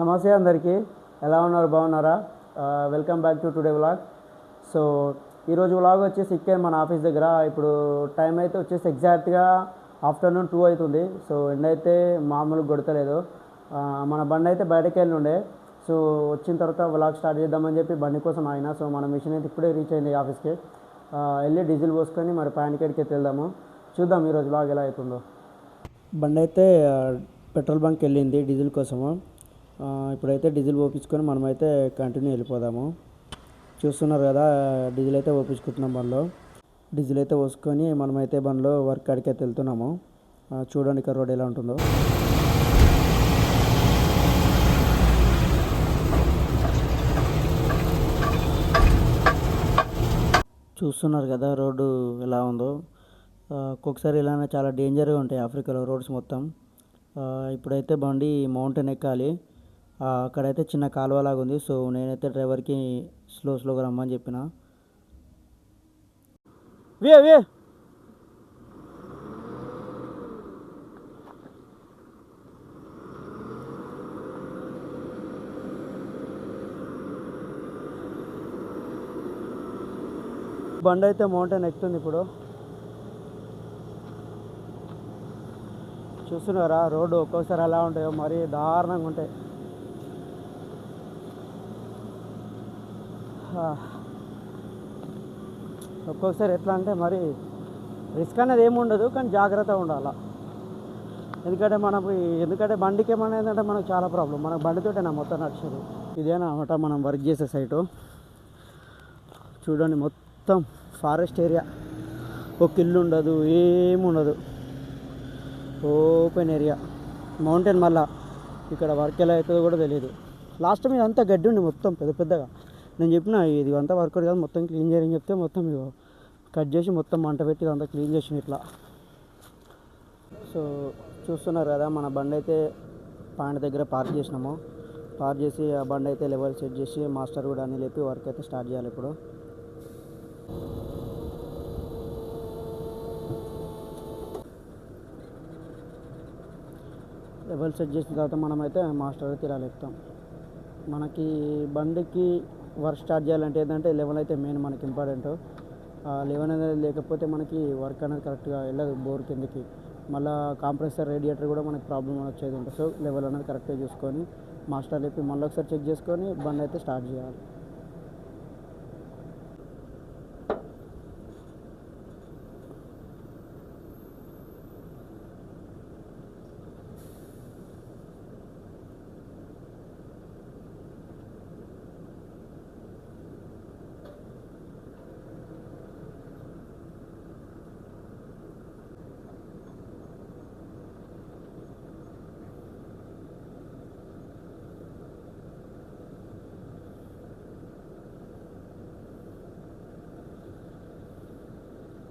నమస్తే అందరికీ. ఎలా ఉన్నారు? బాగున్నారా? Welcome back to today vlog. So ఈరోజు వ్లాగ్ వచ్చేసి ఇక్కడ మన ఆఫీస్ దగ్గర. ఇప్పుడు టైం అయితే వచ్చేసి ఎగ్జాక్ట్గా ఆఫ్టర్నూన్ 2 అవుతుంది. సో ఎండ అయితే మామూలుగా కొడతలేదు. మన బండి అయితే బయటకు వెళ్ళి ఉండే. సో వచ్చిన తర్వాత వ్లాగ్ స్టార్ట్ చేద్దామని చెప్పి బండి కోసం ఆగిన. సో మన మిషన్ అయితే ఇప్పుడే రీచ్ అయింది ఆఫీస్కి. వెళ్ళి డీజిల్ పోసుకొని మరి ప్యానికేట్కి అయితే వెళ్దాము. చూద్దాం ఈరోజు వ్లాగ్ ఎలా అవుతుందో. బండి అయితే పెట్రోల్ బంక్ వెళ్ళింది డీజిల్ కోసము. ఇప్పుడైతే డీజిల్ పోపించుకొని మనమైతే కంటిన్యూ వెళ్ళిపోదాము. చూస్తున్నారు కదా, డీజిల్ అయితే పోపించుకుంటున్నాం బండ్లో. డీజిల్ అయితే పోసుకొని మనమైతే బండ్లో వర్క్ కాడికి అయితే వెళ్తున్నాము. చూడండి ఇక్కడ రోడ్ ఎలా ఉంటుందో. చూస్తున్నారు కదా రోడ్డు ఎలా ఉందో. ఒక్కొక్కసారి ఇలానే చాలా డేంజర్గా ఉంటాయి ఆఫ్రికాలో రోడ్స్ మొత్తం. ఇప్పుడైతే బండి మౌంటైన్ ఎక్కాలి. అక్కడైతే చిన్న కాలువ లాగా ఉంది. సో నేనైతే డ్రైవర్కి స్లోగా రమ్మని చెప్పిన. బండి అయితే మౌంటైన్ ఎక్కుతుంది ఇప్పుడు. చూస్తున్నారా రోడ్డు ఒక్కొక్కసారి ఎలా ఉంటాయో, మరీ దారుణంగా ఉంటాయి. ఒక్కొక్కసారి ఎట్లా అంటే మరి రిస్క్ అనేది ఏమి ఉండదు, కానీ జాగ్రత్తగా ఉండాలి. ఎందుకంటే బండికి ఏమన్నా ఏంటంటే మనకు చాలా ప్రాబ్లం. మనకు బండితోటేనా మొత్తం నడిచేది. ఇదేనా అనమాట మనం వర్క్ చేసే సైటు. చూడండి మొత్తం ఫారెస్ట్ ఏరియా. ఒక ఇల్లు ఉండదు, ఏముండదు, ఓపెన్ ఏరియా, మౌంటైన్. మళ్ళా ఇక్కడ వర్క్ ఎలా అవుతుందో కూడా తెలియదు. లాస్ట్ టైం ఇదంతా గడ్డి ఉండి మొత్తం పెద్దగా. నేను చెప్పిన ఇది అంతా వర్కౌట్ కాదు, మొత్తం క్లీన్ చేయని చెప్తే మొత్తం కట్ చేసి మొత్తం మంట పెట్టి ఇదంతా క్లీన్ చేసిన ఇట్లా. సో చూస్తున్నారు కదా, మన బండి అయితే పాయింట్ దగ్గర పార్క్ చేసినాము. పార్క్ చేసి ఆ బండి అయితే లెవెల్ సెట్ చేసి మాస్టర్ కూడా అన్ని లేపి వర్క్ అయితే స్టార్ట్ చేయాలి ఇప్పుడు. లెవెల్ సెట్ చేసిన తర్వాత మనమైతే మాస్టర్ అయితే ఇలా లేపుతాం. మనకి బండికి వర్క్ స్టార్ట్ చేయాలంటే ఏంటంటే లెవెల్ అయితే మెయిన్ మనకి ఇంపార్టెంట్. లెవెల్ అనేది లేకపోతే మనకి వర్క్ అనేది కరెక్ట్గా వెళ్ళదు బోర్ కిందకి. మళ్ళీ కాంప్రెసర్ రేడియేటర్ కూడా మనకి ప్రాబ్లం వచ్చేది ఉంటుంది. సో లెవెల్ అనేది కరెక్ట్గా చూసుకొని మాస్టర్ లేపి మళ్ళీ ఒకసారి చెక్ చేసుకొని బండి అయితే స్టార్ట్ చేయాలి.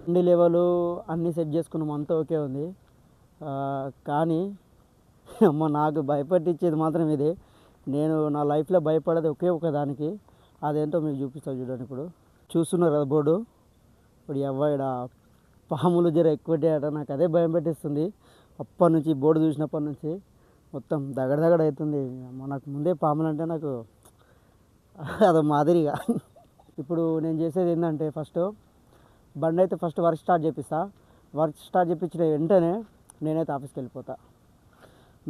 బండి లెవెలు అన్నీ సెట్ చేసుకున్నాం, అంతా ఓకే ఉంది. కానీ నాకు భయపెట్టించేది మాత్రం ఇది. నేను నా లైఫ్లో భయపడేది ఒకే ఒక దానికి. అదేంటో మీకు చూపిస్తాను చూడండి. ఇప్పుడు చూస్తున్నారు కదా బోర్డు. ఇప్పుడు ఎవ్వడ పాములు జర ఎక్కువ అట, నాకు అదే భయం పెట్టిస్తుంది. అప్పటి నుంచి బోర్డు చూసినప్పటి నుంచి మొత్తం దగడ అవుతుంది. నాకు ముందే పాములు అంటే నాకు అదో మాదిరిగా. ఇప్పుడు నేను చేసేది ఏంటంటే బండి అయితే ఫస్ట్ వర్క్ స్టార్ట్ చేపిస్తా. వర్క్ స్టార్ట్ చేయించిన వెంటనే నేనైతే ఆఫీస్కి వెళ్ళిపోతా.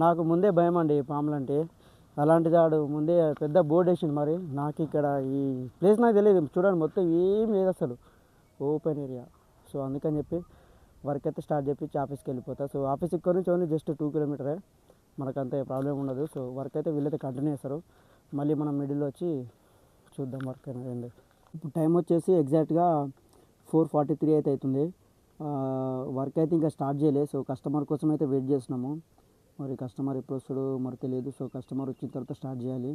నాకు ముందే భయం అండి పాములు అంటే. అలాంటిది ఆడు ముందే పెద్ద బోర్డు వేసింది. మరి నాకు ఇక్కడ ఈ ప్లేస్ నాకు తెలియదు. చూడండి మొత్తం ఏం లేదు అసలు, ఓపెన్ ఏరియా. సో అందుకని చెప్పి వర్క్ అయితే స్టార్ట్ చేయించి ఆఫీస్కి వెళ్ళిపోతా. సో ఆఫీస్ ఇక్కడ నుంచి ఓన్లీ జస్ట్ 2 కిలోమీటరే, మనకంత ప్రాబ్లం ఉండదు. సో వర్క్ అయితే వీళ్ళైతే కంటిన్యూ చేస్తారు. మళ్ళీ మనం మిడిల్లో వచ్చి చూద్దాం వర్క్ అనేది ఏంటి. ఇప్పుడు టైం వచ్చేసి ఎగ్జాక్ట్గా 4:43 అయితే అవుతుంది. వర్క్ అయితే ఇంకా స్టార్ట్ చేయలేదు. సో కస్టమర్ కోసం అయితే వెయిట్ చేస్తున్నాము. మరి కస్టమర్ ఎప్పుడు వస్తాడో మరి తెలియదు. సో కస్టమర్ వచ్చిన తర్వాత స్టార్ట్ చేయాలి.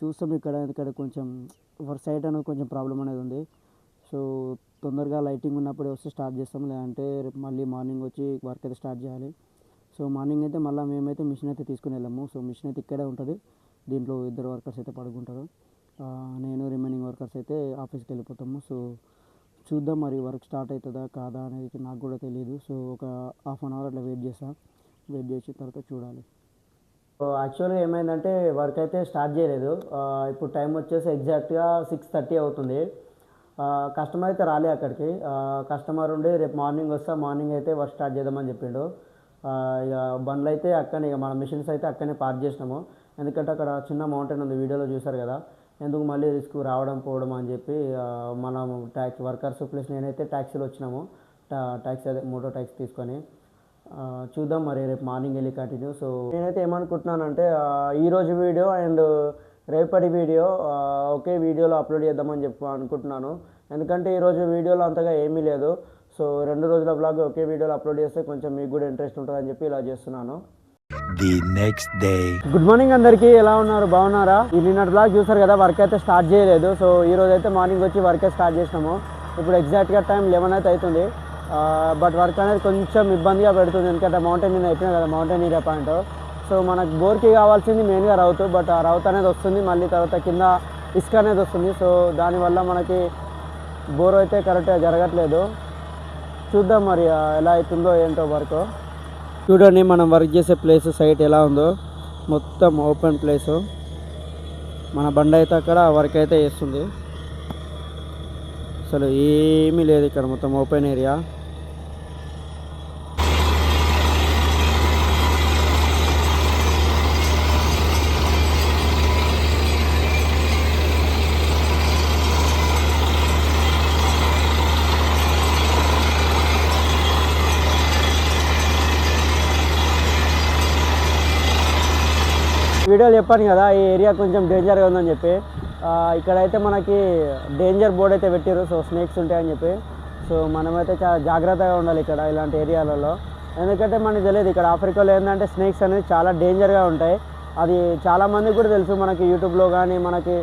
చూస్తాం ఇక్కడ కొంచెం వర్క్ సైట్ అనేది కొంచెం ప్రాబ్లం అనేది ఉంది. సో తొందరగా లైటింగ్ ఉన్నప్పుడే వస్తే స్టార్ట్ చేస్తాం, లేదంటే రేపు మళ్ళీ మార్నింగ్ వచ్చి వర్క్ అయితే స్టార్ట్ చేయాలి. సో మార్నింగ్ అయితే మళ్ళీ మేమైతే మిషన్ అయితే తీసుకుని వెళ్ళాము. సో మిషన్ అయితే ఇక్కడే ఉంటుంది. దీంట్లో 2 వర్కర్స్ అయితే పడుకుంటారు. నేను రిమైనింగ్ వర్కర్స్ అయితే ఆఫీస్కి వెళ్ళిపోతాము. సో చూద్దాం మరి వర్క్ స్టార్ట్ అవుతుందా కాదా అనేది నాకు కూడా తెలియదు. సో ఒక హాఫ్ అన్ అవర్ అట్లా వెయిట్ చేసిన తర్వాత చూడాలి. యాక్చువల్గా ఏమైందంటే వర్క్ అయితే స్టార్ట్ చేయలేదు. ఇప్పుడు టైం వచ్చేసి ఎగ్జాక్ట్గా 6:30 అవుతుంది. కస్టమర్ అయితే రాలే అక్కడికి. కస్టమర్ ఉండి రేపు మార్నింగ్ వస్తా, మార్నింగ్ అయితే వర్క్ స్టార్ట్ చేద్దామని చెప్పిండు. ఇక బండ్లు అయితే అక్కడనే, ఇక మన మిషన్స్ అయితే అక్కడనే పార్క్ చేసినాము. ఎందుకంటే అక్కడ చిన్న మౌంటైన్ ఉంది, వీడియోలో చూసారు కదా. ఎందుకు మళ్ళీ రిస్క్ రావడం పోవడం అని చెప్పి మనం ట్యాక్సీ వర్కర్స్ ప్లస్ నేనైతే ట్యాక్సీలో వచ్చినాము. ట్యాక్సీ అదే మోటో ట్యాక్సీ తీసుకొని చూద్దాం మరి రేపు మార్నింగ్ వెళ్ళి కంటిన్యూ. సో నేనైతే ఏమనుకుంటున్నానంటే ఈరోజు వీడియో అండ్ రేపటి వీడియో ఒకే వీడియోలో అప్లోడ్ చేద్దామని చెప్పి అనుకుంటున్నాను. ఎందుకంటే ఈరోజు వీడియోలో అంతగా ఏమీ లేదు. సో 2 రోజుల బ్లాగ్ ఒకే వీడియోలో అప్లోడ్ చేస్తే కొంచెం మీకు కూడా ఇంట్రెస్ట్ ఉంటుందని చెప్పి ఇలా చేస్తున్నాను. గుడ్ మార్నింగ్ అందరికీ, ఎలా ఉన్నారు, బాగున్నారా? ఈ నిన్నటి బ్లాగ్ చూసారు కదా, వర్క్ అయితే స్టార్ట్ చేయలేదు. సో ఈ రోజు అయితే మార్నింగ్ వచ్చి వర్క్ అయితే స్టార్ట్ చేసినాము. ఇప్పుడు ఎగ్జాక్ట్గా టైం 11 అయితే అవుతుంది. బట్ వర్క్ అనేది కొంచెం ఇబ్బందిగా పెడుతుంది, ఎందుకంటే మౌంటైన్ నేను అయిపోయినా కదా, మౌంటైన్ ఏరియా పాయింట్. సో మనకు బోర్కి కావాల్సింది మెయిన్గా రౌతు, బట్ ఆ రౌత్ అనేది వస్తుంది, మళ్ళీ తర్వాత కింద ఇసుక అనేది వస్తుంది. సో దానివల్ల మనకి బోర్ అయితే కరెక్ట్గా జరగట్లేదు. చూద్దాం మరి ఎలా అవుతుందో ఏంటో వర్క్. చూడండి మనం వర్క్ చేసే ప్లేస్ సైట్ ఎలా ఉందో, మొత్తం ఓపెన్ ప్లేసు. మన బండి అయితే అక్కడ వర్క్ అయితే చేస్తుంది. అసలు ఏమీ లేదు ఇక్కడ, మొత్తం ఓపెన్ ఏరియా. వీడియోలో చెప్పాను కదా, ఈ ఏరియా కొంచెం డేంజర్గా ఉందని చెప్పి. ఇక్కడైతే మనకి డేంజర్ బోర్డ్ అయితే పెట్టారు, సో స్నేక్స్ ఉంటాయని చెప్పి. సో మనమైతే చాలా జాగ్రత్తగా ఉండాలి ఇక్కడ ఇలాంటి ఏరియాలలో. ఎందుకంటే మనకి తెలియదు ఇక్కడ ఆఫ్రికాలో ఏంటంటే స్నేక్స్ అనేది చాలా డేంజర్గా ఉంటాయి. అది చాలామందికి కూడా తెలుసు, మనకి యూట్యూబ్లో కానీ మనకి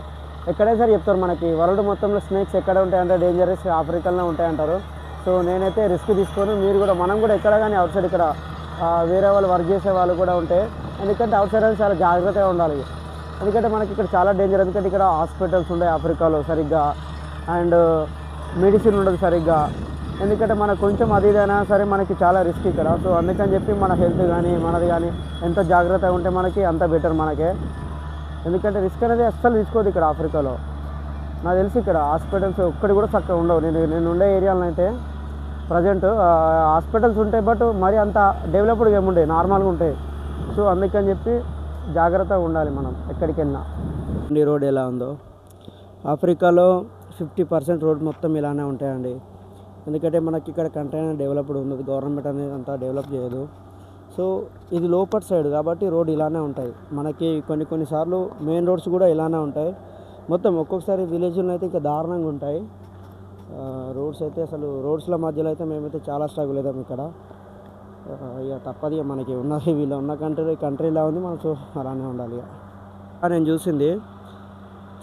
ఎక్కడైనా సరే చెప్తారు, మనకి వరల్డ్ మొత్తంలో స్నేక్స్ ఎక్కడ ఉంటాయంటే డేంజరస్ ఆఫ్రికాలోనే ఉంటాయంటారు. సో నేనైతే రిస్క్ తీసుకొని మీరు కూడా, మనం కూడా ఎక్కడ కానీ అవుట్ సైడ్ ఇక్కడ వేరే వాళ్ళు వర్క్ చేసే వాళ్ళు కూడా ఉంటే, ఎందుకంటే అవుట్ సైడ్ అనేది చాలా జాగ్రత్తగా ఉండాలి. ఎందుకంటే మనకి ఇక్కడ చాలా డేంజర్, ఎందుకంటే ఇక్కడ హాస్పిటల్స్ ఉంటాయి ఆఫ్రికాలో సరిగ్గా, అండ్ మెడిసిన్ ఉండదు సరిగ్గా. ఎందుకంటే మనకు కొంచెం అది ఇదైనా సరే మనకి చాలా రిస్క్ ఇక్కడ. సో అందుకని చెప్పి మన హెల్త్ కానీ మనది కానీ ఎంత జాగ్రత్తగా ఉంటే మనకి అంత బెటర్ మనకే. ఎందుకంటే రిస్క్ అనేది అస్సలు తీసుకోదు ఇక్కడ ఆఫ్రికాలో. నాకు తెలిసి ఇక్కడ హాస్పిటల్స్ ఒక్కటి కూడా చక్కగా ఉండవు. నేను ఉండే ఏరియాలో అయితే ప్రజెంట్ హాస్పిటల్స్ ఉంటాయి, బట్ మరి అంత డెవలప్డ్ ఏముంటాయి, నార్మల్గా ఉంటాయి. సో అందుకని చెప్పి జాగ్రత్తగా ఉండాలి మనం ఎక్కడికి వెళ్ళినా. ఈ రోడ్ ఎలా ఉందో, ఆఫ్రికాలో 50% రోడ్ మొత్తం ఇలానే ఉంటాయండి. ఎందుకంటే మనకి ఇక్కడ కంట్రీ డెవలప్డ్ ఉంది, గవర్నమెంట్ అనేది అంతా డెవలప్ చేయదు. సో ఇది లోపర్ సైడ్ కాబట్టి రోడ్ ఇలానే ఉంటాయి. మనకి కొన్నిసార్లు మెయిన్ రోడ్స్ కూడా ఇలానే ఉంటాయి. మొత్తం ఒక్కొక్కసారి విలేజ్లో అయితే ఇంకా దారుణంగా ఉంటాయి రోడ్స్ అయితే. అసలు రోడ్స్ల మధ్యలో అయితే మేమైతే చాలా స్ట్రగుల్ అవుతాం ఇక్కడ. ఇక తప్పదు, ఇక మనకి ఉన్నది వీళ్ళు ఉన్న కంట్రీలా ఉంది, మనం అలానే ఉండాలి. ఇక నేను చూసింది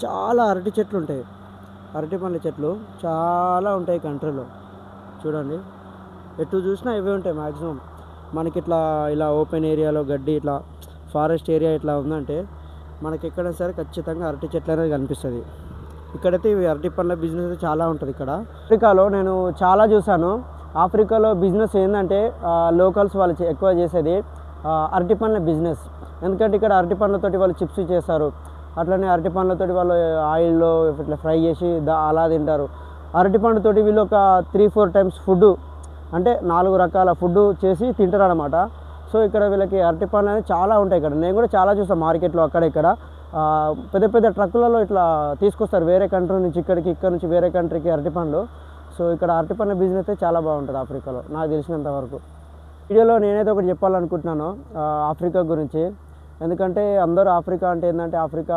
చాలా అరటి చెట్లు ఉంటాయి, అరటి పండ్ల చెట్లు చాలా ఉంటాయి కంట్రీలో. చూడండి ఎటు చూసినా ఇవే ఉంటాయి మ్యాక్సిమం. మనకి ఇలా ఓపెన్ ఏరియాలో గడ్డి ఇట్లా ఫారెస్ట్ ఏరియా ఇట్లా ఉందంటే మనకి ఎక్కడైనా సరే ఖచ్చితంగా అరటి చెట్లు అనేది కనిపిస్తుంది. ఇక్కడైతే ఇవి అరటి పండ్ల బిజినెస్ చాలా ఉంటుంది ఇక్కడ. ఆఫ్రికాలో నేను చాలా చూసాను. ఆఫ్రికాలో బిజినెస్ ఏంటంటే లోకల్స్ వాళ్ళు ఎక్కువ చేసేది అరటి పండ్ల బిజినెస్. ఎందుకంటే ఇక్కడ అరటి పండ్లతోటి వాళ్ళు చిప్స్ చేస్తారు, అట్లనే అరటి పండ్లతోటి వాళ్ళు ఆయిల్లో ఇట్లా ఫ్రై చేసి అలా తింటారు. అరటి పండుతోటి వీళ్ళు ఒక 3-4 టైమ్స్ ఫుడ్, అంటే 4 రకాల ఫుడ్ చేసి తింటారు అనమాట. సో ఇక్కడ వీళ్ళకి అరటి పండ్లు అనేది చాలా ఉంటాయి ఇక్కడ. నేను కూడా చాలా చూసాను మార్కెట్లో అక్కడ ఇక్కడ పెద్ద పెద్ద ట్రక్కులలో ఇట్లా తీసుకొస్తారు వేరే కంట్రీ నుంచి ఇక్కడికి, ఇక్కడ నుంచి వేరే కంట్రీకి అరటి పండ్లు. సో ఇక్కడ అరటి పండ్ల బిజినెస్ అయితే చాలా బాగుంటుంది ఆఫ్రికాలో నాకు తెలిసినంత వరకు. వీడియోలో నేనైతే ఒకటి చెప్పాలనుకుంటున్నాను ఆఫ్రికా గురించి. ఎందుకంటే అందరూ ఆఫ్రికా అంటే ఏంటంటే ఆఫ్రికా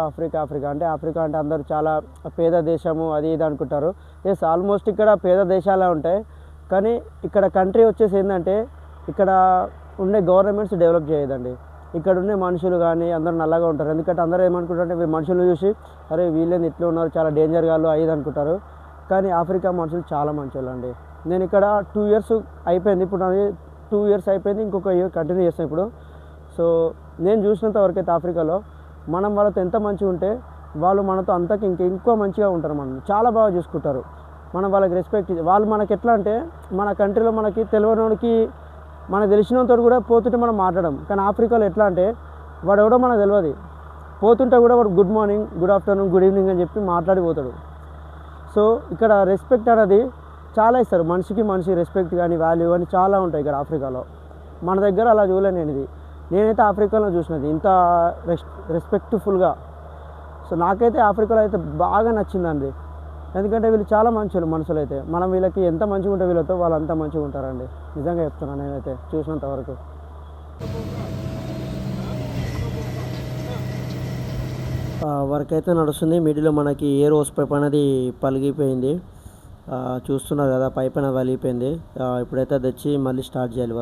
అంటే ఆఫ్రికా అంటే అందరూ చాలా పేద దేశము అది ఇది అనుకుంటారు. ఎస్, ఆల్మోస్ట్ ఇక్కడ పేద దేశాలే ఉంటాయి. కానీ ఇక్కడ కంట్రీ వచ్చేసి ఏంటంటే ఇక్కడ ఉండే గవర్నమెంట్స్ డెవలప్ చేయదండి. ఇక్కడ ఉండే మనుషులు కానీ అందరూ నల్లగా ఉంటారు. ఎందుకంటే అందరూ ఏమనుకుంటారంటే మనుషులు చూసి అరే వీళ్ళేది ఇట్లా ఉన్నారు, చాలా డేంజర్ గాళ్ళు అయ్యేది అనుకుంటారు. కానీ ఆఫ్రికా మనుషులు చాలా మంచోళ్ళు అండి. నేను ఇక్కడ 2 ఇయర్స్ అయిపోయింది, ఇప్పుడు అది 2 ఇయర్స్ అయిపోయింది, ఇంకొక ఇయర్ కంటిన్యూ చేస్తాను ఇప్పుడు. సో నేను చూసినంత వరకు అయితే ఆఫ్రికాలో మనం వాళ్ళతో ఎంత మంచిగా ఉంటే వాళ్ళు మనతో అంతకి ఇంకో మంచిగా ఉంటారు. మనం చాలా బాగా చూసుకుంటారు, మనం వాళ్ళకి రెస్పెక్ట్. వాళ్ళు మనకి ఎట్లా అంటే మన కంట్రీలో మనకి తెలియనోడికి మనకు తెలిసినంత కూడా పోతుంటే మనం మాట్లాడడం. కానీ ఆఫ్రికాలో ఎట్లా అంటే వాడు ఎవడో మనకు తెలియదు. పోతుంటే కూడా వాడు good morning, good afternoon, good evening అని చెప్పి మాట్లాడిపోతాడు. సో ఇక్కడ రెస్పెక్ట్ అనేది చాలా ఇస్తారు. మనిషికి మనిషి రెస్పెక్ట్ కానీ వాల్యూ కానీ చాలా ఉంటాయి ఇక్కడ ఆఫ్రికాలో. మన దగ్గర అలా చూడలే నేనైతే ఆఫ్రికాలో చూసినది ఇంత రెస్పెక్ట్ఫుల్గా. సో నాకైతే ఆఫ్రికాలో అయితే బాగా నచ్చిందండి. ఎందుకంటే వీళ్ళు చాలా మంచి మనుషులు అయితే మనం వీళ్ళకి ఎంత మంచిగా ఉంటే వీళ్ళతో వాళ్ళు అంత మంచిగా ఉంటారండి. నిజంగా చెప్తున్నాను నేనైతే చూసినంత వరకు. వర్క్ అయితే నడుస్తుంది. మిడిలో మనకి ఎయిర్ హోస్ పైప్ అనేది పలిగిపోయింది. చూస్తున్నారు కదా, పైప్ అనేది పలిగిపోయింది. ఇప్పుడైతే తెచ్చి మళ్ళీ స్టార్ట్ చేయాలి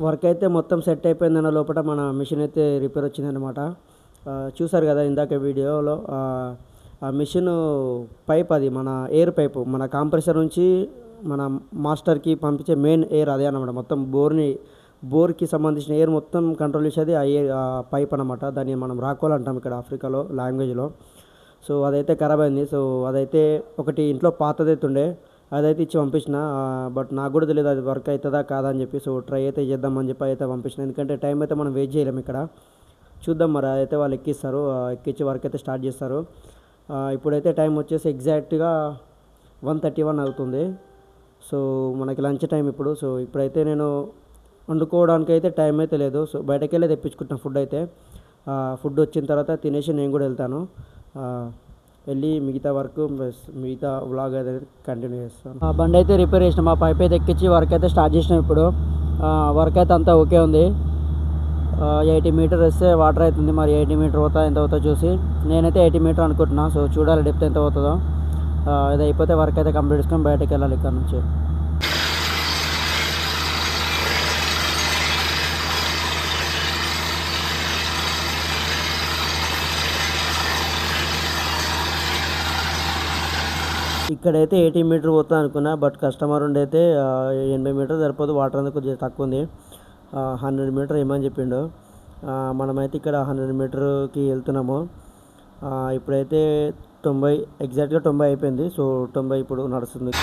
వర్క్ అయితే మొత్తం సెట్ అయిపోయిందన్న లోపల మన మిషన్ అయితే రిపేర్ వచ్చిందనమాట. చూసారు కదా ఇందాక వీడియోలో, ఆ మిషన్ పైప్ అది మన ఎయిర్ పైపు, మన కంప్రెసర్ నుంచి మన మాస్టర్కి పంపించే మెయిన్ ఎయిర్ అదే అనమాట. మొత్తం బోర్కి సంబంధించిన ఎయిర్ మొత్తం కంట్రోల్ చేసేది ఆ పైప్ అనమాట. దాన్ని మనం రాకోల్ అంటాం ఇక్కడ ఆఫ్రికాలో లాంగ్వేజ్లో. సో అదైతే ఖరాబ్ అయింది. సో అదైతే ఒకటి ఇంట్లో పాతదైతే ఉండే, అదైతే ఇచ్చి పంపించిన. బట్ నాకు కూడా తెలియదు అది వర్క్ అవుతుందా కాదా అని చెప్పి. సో ట్రై అయితే చేద్దామని చెప్పి అయితే పంపించిన. ఎందుకంటే టైం అయితే మనం వెయిట్ చేయలేము ఇక్కడ. చూద్దాం మరి, అదైతే వాళ్ళు ఎక్కిస్తారు. ఎక్కించి వర్క్ అయితే స్టార్ట్ చేస్తారు. ఇప్పుడైతే టైం వచ్చేసి ఎగ్జాక్ట్గా 1:31 అవుతుంది. సో మనకి లంచ్ టైం ఇప్పుడు. సో ఇప్పుడైతే నేను వండుకోవడానికి అయితే టైం అయితే లేదు. సో బయటకు వెళ్ళి తెప్పించుకుంటాను ఫుడ్ అయితే. ఫుడ్ వచ్చిన తర్వాత తినేసి నేను కూడా వెళ్తాను. వెళ్ళి మిగతా వర్క్ మిగతా వ్లాగ్ అయితే కంటిన్యూ చేస్తాను. బండి అయితే రిపేర్ చేసినాం, మా పైప్ అయితే ఎక్కించి వర్క్ అయితే స్టార్ట్ చేసినాం ఇప్పుడు. వర్క్ అయితే అంతా ఓకే ఉంది. 80 మీటర్ వేస్తే వాటర్ అవుతుంది. మరి 80 మీటర్ అవుతా ఎంత అవుతుందో చూసి నేనైతే 80 మీటర్ అనుకుంటున్నా. సో చూడాలి డెప్త్ ఎంత అవుతుందో. ఇది అయిపోతే వర్క్ అయితే కంప్లీట్ చేసుకొని బయటకు వెళ్ళాలి ఇక్కడ నుంచి. ఇక్కడైతే 80 మీటర్ పోతా అనుకున్నా, బట్ కస్టమర్ ఉండి అయితే 80 మీటర్ సరిపోదు, వాటర్ అనేది కొద్దిగా తక్కువ ఉంది. 100 మీటర్ ఏమని చెప్పిండు. మనమైతే ఇక్కడ 100 మీటర్కి వెళ్తున్నాము. ఇప్పుడైతే 90 ఎగ్జాక్ట్గా 90 అయిపోయింది. సో 90 ఇప్పుడు నడుస్తుంది.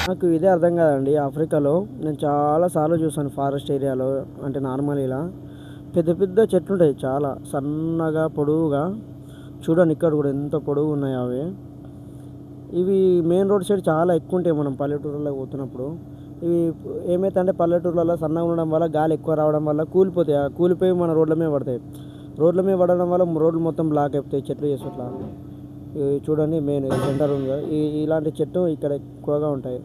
నాకు ఇదే అర్థం కాదండి, ఆఫ్రికాలో నేను చాలాసార్లు చూసాను ఫారెస్ట్ ఏరియాలో, అంటే నార్మల్ ఇలా పెద్ద పెద్ద చెట్లు ఉంటాయి, చాలా సన్నగా పొడవుగా. చూడండి ఇక్కడ కూడా ఎంత పొడవు ఉన్నాయి అవి. ఇవి మెయిన్ రోడ్ సైడ్ చాలా ఎక్కువ ఉంటాయి మనం పల్లెటూరులో పోతున్నప్పుడు. ఇవి ఏమైతే అంటే పల్లెటూర్లలో సన్నగా ఉండడం వల్ల గాలి ఎక్కువ రావడం వల్ల కూలిపోతాయి. కూలిపోయి మన రోడ్ల మీద పడతాయి. రోడ్ల మీద పడడం వల్ల రోడ్లు మొత్తం బ్లాక్ అయిపోతాయి చెట్లు చేసేట్లా. ఇవి చూడండి మెయిన్ సెంటర్ ఉంది. ఇలాంటి చెట్లు ఇక్కడ ఎక్కువగా ఉంటాయి.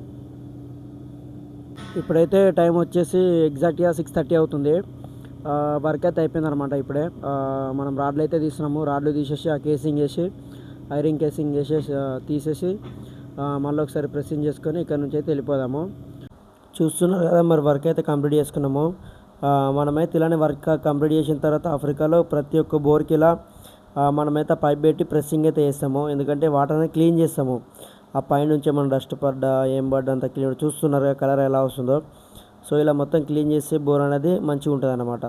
ఇప్పుడైతే టైం వచ్చేసి ఎగ్జాక్ట్గా 6:30 అవుతుంది. వర్క్ అయితే అయిపోయింది అనమాట. ఇప్పుడే మనం రాడ్లు అయితే తీస్తున్నాము. రాడ్లు తీసేసి ఆ కేసింగ్ వేసి ఐరింగ్ కేసింగ్ వేసేసి తీసేసి మళ్ళీ ఒకసారి ప్రెస్సింగ్ చేసుకొని ఇక్కడ నుంచి అయితే వెళ్ళిపోదాము. చూస్తున్నారు కదా, మరి వర్క్ అయితే కంప్లీట్ చేసుకున్నాము. మనమైతే ఇలానే వర్క్ కంప్లీట్ చేసిన తర్వాత ఆఫ్రికాలో ప్రతి ఒక్క బోర్కి ఇలా మనమైతే పైప్ పెట్టి ప్రెస్సింగ్ అయితే చేస్తాము. ఎందుకంటే వాటర్ అనేది క్లీన్ చేస్తాము. ఆ పైనుంచి ఏమైనా డస్ట్ పడ్డా ఏం పడ్డా అంతా క్లీన్. చూస్తున్నారు కలర్ ఎలా వస్తుందో. సో ఇలా మొత్తం క్లీన్ చేస్తే బోర్ అనేది మంచిగా ఉంటుంది అన్నమాట.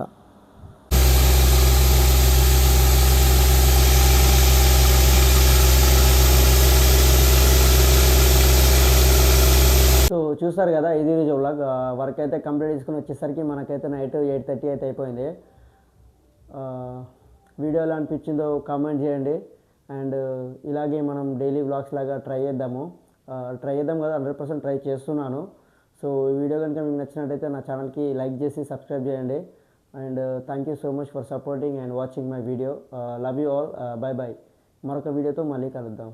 సో చూస్తారు కదా, ఇది రోజు వ్లాగ్. వర్క్ అయితే కంప్లీట్ చేసుకుని వచ్చేసరికి మనకైతే నైట్ 8:30 అయితే అయిపోయింది. వీడియో ఎలా అనిపించిందో కామెంట్ చేయండి. అండ్ ఇలాగే మనం డైలీ వ్లాగ్స్ లాగా ట్రై చేద్దాం కదా, 100% ట్రై చేస్తున్నాను. సో ఈ వీడియో కనుక మీకు నచ్చినట్టయితే నా ఛానల్కి లైక్ చేసి సబ్స్క్రైబ్ చేయండి. And thank you so much for supporting and watching my video. Love you all. Bye bye. మరొక వీడియోతో మళ్ళీ కలుద్దాం.